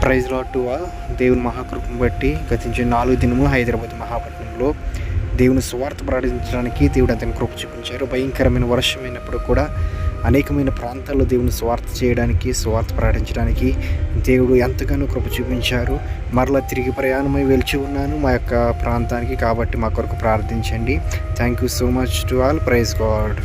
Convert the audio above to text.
Praise lord to all. దేవుని మహాకృపను బట్టి గతించిన 4 దినము హైదరాబాద్ మహాపట్నంలో దేవుని స్వార్థ ప్రకటించడానికి దేవుడు అతని కృప చూపించారు. భయంకరమైన వర్షమైనప్పుడు కూడా అనేకమైన ప్రాంతాల్లో దేవుని స్వార్థ చేయడానికి, స్వార్థ ప్రకటించడానికి దేవుడు ఎంతగానో కృప చూపించారు. మరలా తిరిగి ప్రయాణమై వెలిచి ఉన్నాను మా యొక్క ప్రాంతానికి. కాబట్టి మా కొరకు ప్రార్థించండి. Thank you so much to all. Praise God.